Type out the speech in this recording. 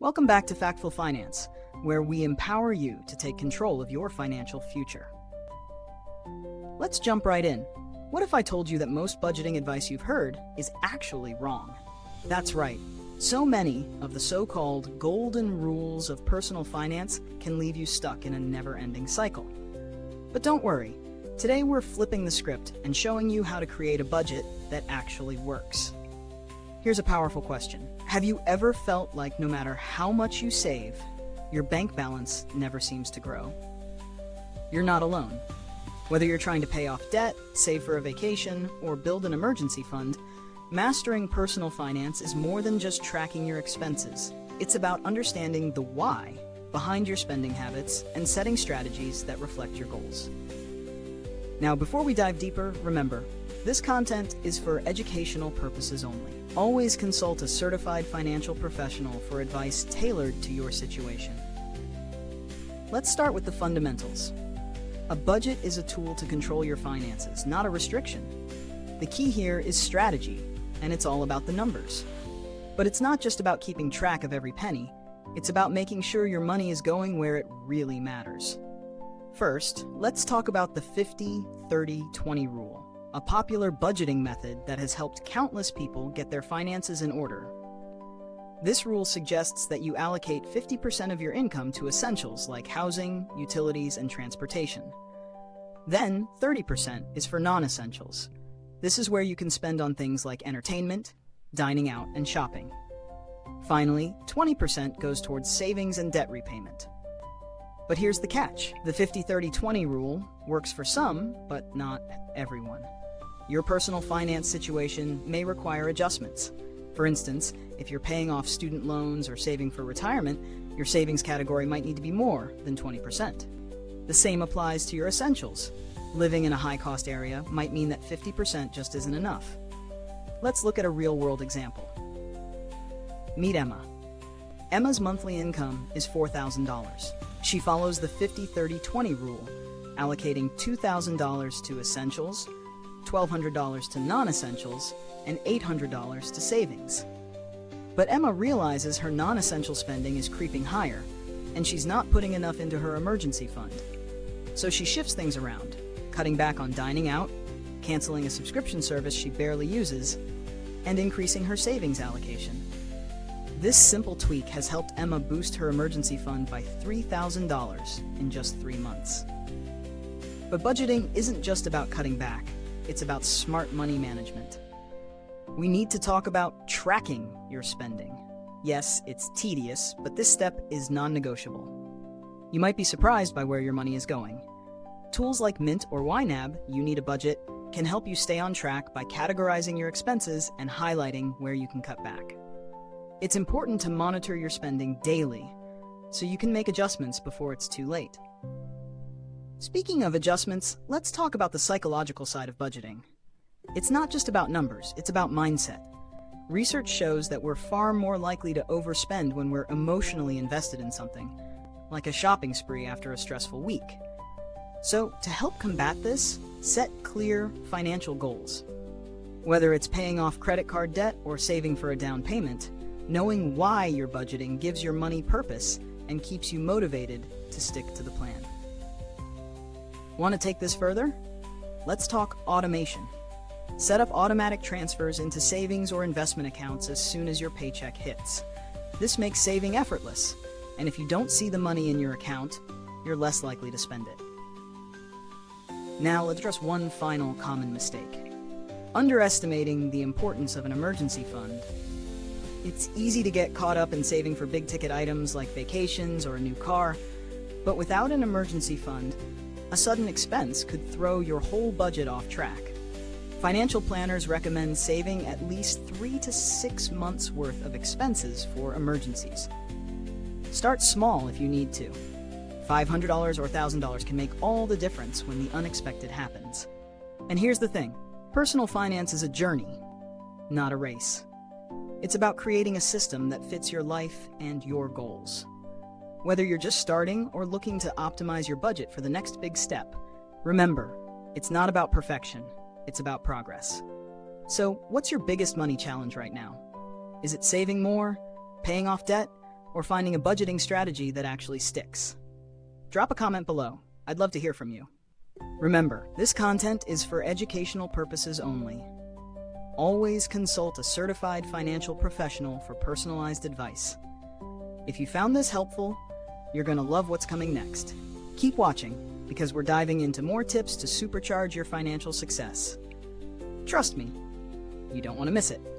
Welcome back to Factful Finance, where we empower you to take control of your financial future. Let's jump right in. What if I told you that most budgeting advice you've heard is actually wrong? That's right. So many of the so-called golden rules of personal finance can leave you stuck in a never-ending cycle. But don't worry. Today we're flipping the script and showing you how to create a budget that actually works. Here's a powerful question. Have you ever felt like no matter how much you save, your bank balance never seems to grow? You're not alone. Whether you're trying to pay off debt, save for a vacation, or build an emergency fund, mastering personal finance is more than just tracking your expenses. It's about understanding the why behind your spending habits and setting strategies that reflect your goals. Now, before we dive deeper, remember, this content is for educational purposes only. Always consult a certified financial professional for advice tailored to your situation. Let's start with the fundamentals. A budget is a tool to control your finances, not a restriction. The key here is strategy, and it's all about the numbers. But it's not just about keeping track of every penny. It's about making sure your money is going where it really matters. First, let's talk about the 50-30-20 rule, a popular budgeting method that has helped countless people get their finances in order. This rule suggests that you allocate 50% of your income to essentials like housing, utilities, and transportation. Then, 30% is for non-essentials. This is where you can spend on things like entertainment, dining out, and shopping. Finally, 20% goes towards savings and debt repayment. But here's the catch. The 50-30-20 rule works for some, but not everyone. Your personal finance situation may require adjustments. For instance, if you're paying off student loans or saving for retirement, your savings category might need to be more than 20%. The same applies to your essentials. Living in a high-cost area might mean that 50% just isn't enough. Let's look at a real-world example. Meet Emma. Emma's monthly income is $4,000. She follows the 50-30-20 rule, allocating $2,000 to essentials, $1,200 to non-essentials, and $800 to savings. But Emma realizes her non-essential spending is creeping higher, and she's not putting enough into her emergency fund. So she shifts things around, cutting back on dining out, canceling a subscription service she barely uses, and increasing her savings allocation. This simple tweak has helped Emma boost her emergency fund by $3,000 in just 3 months. But budgeting isn't just about cutting back, it's about smart money management. We need to talk about tracking your spending. Yes, it's tedious, but this step is non-negotiable. You might be surprised by where your money is going. Tools like Mint or YNAB, You Need a Budget, can help you stay on track by categorizing your expenses and highlighting where you can cut back. It's important to monitor your spending daily, so you can make adjustments before it's too late. Speaking of adjustments, let's talk about the psychological side of budgeting. It's not just about numbers, it's about mindset. Research shows that we're far more likely to overspend when we're emotionally invested in something, like a shopping spree after a stressful week. So, to help combat this, set clear financial goals. Whether it's paying off credit card debt or saving for a down payment, knowing why you're budgeting gives your money purpose and keeps you motivated to stick to the plan. Want to take this further? Let's talk automation. Set up automatic transfers into savings or investment accounts as soon as your paycheck hits. This makes saving effortless, and if you don't see the money in your account, you're less likely to spend it. Now let's address one final common mistake: underestimating the importance of an emergency fund. It's easy to get caught up in saving for big-ticket items like vacations or a new car, but without an emergency fund, a sudden expense could throw your whole budget off track. Financial planners recommend saving at least 3 to 6 months' worth of expenses for emergencies. Start small if you need to. $500 or $1,000 can make all the difference when the unexpected happens. And here's the thing: personal finance is a journey, not a race. It's about creating a system that fits your life and your goals. Whether you're just starting or looking to optimize your budget for the next big step, remember, it's not about perfection, it's about progress. So, what's your biggest money challenge right now? Is it saving more, paying off debt, or finding a budgeting strategy that actually sticks? Drop a comment below. I'd love to hear from you. Remember, this content is for educational purposes only. Always consult a certified financial professional for personalized advice. If you found this helpful, you're going to love what's coming next. Keep watching, because we're diving into more tips to supercharge your financial success. Trust me, you don't want to miss it.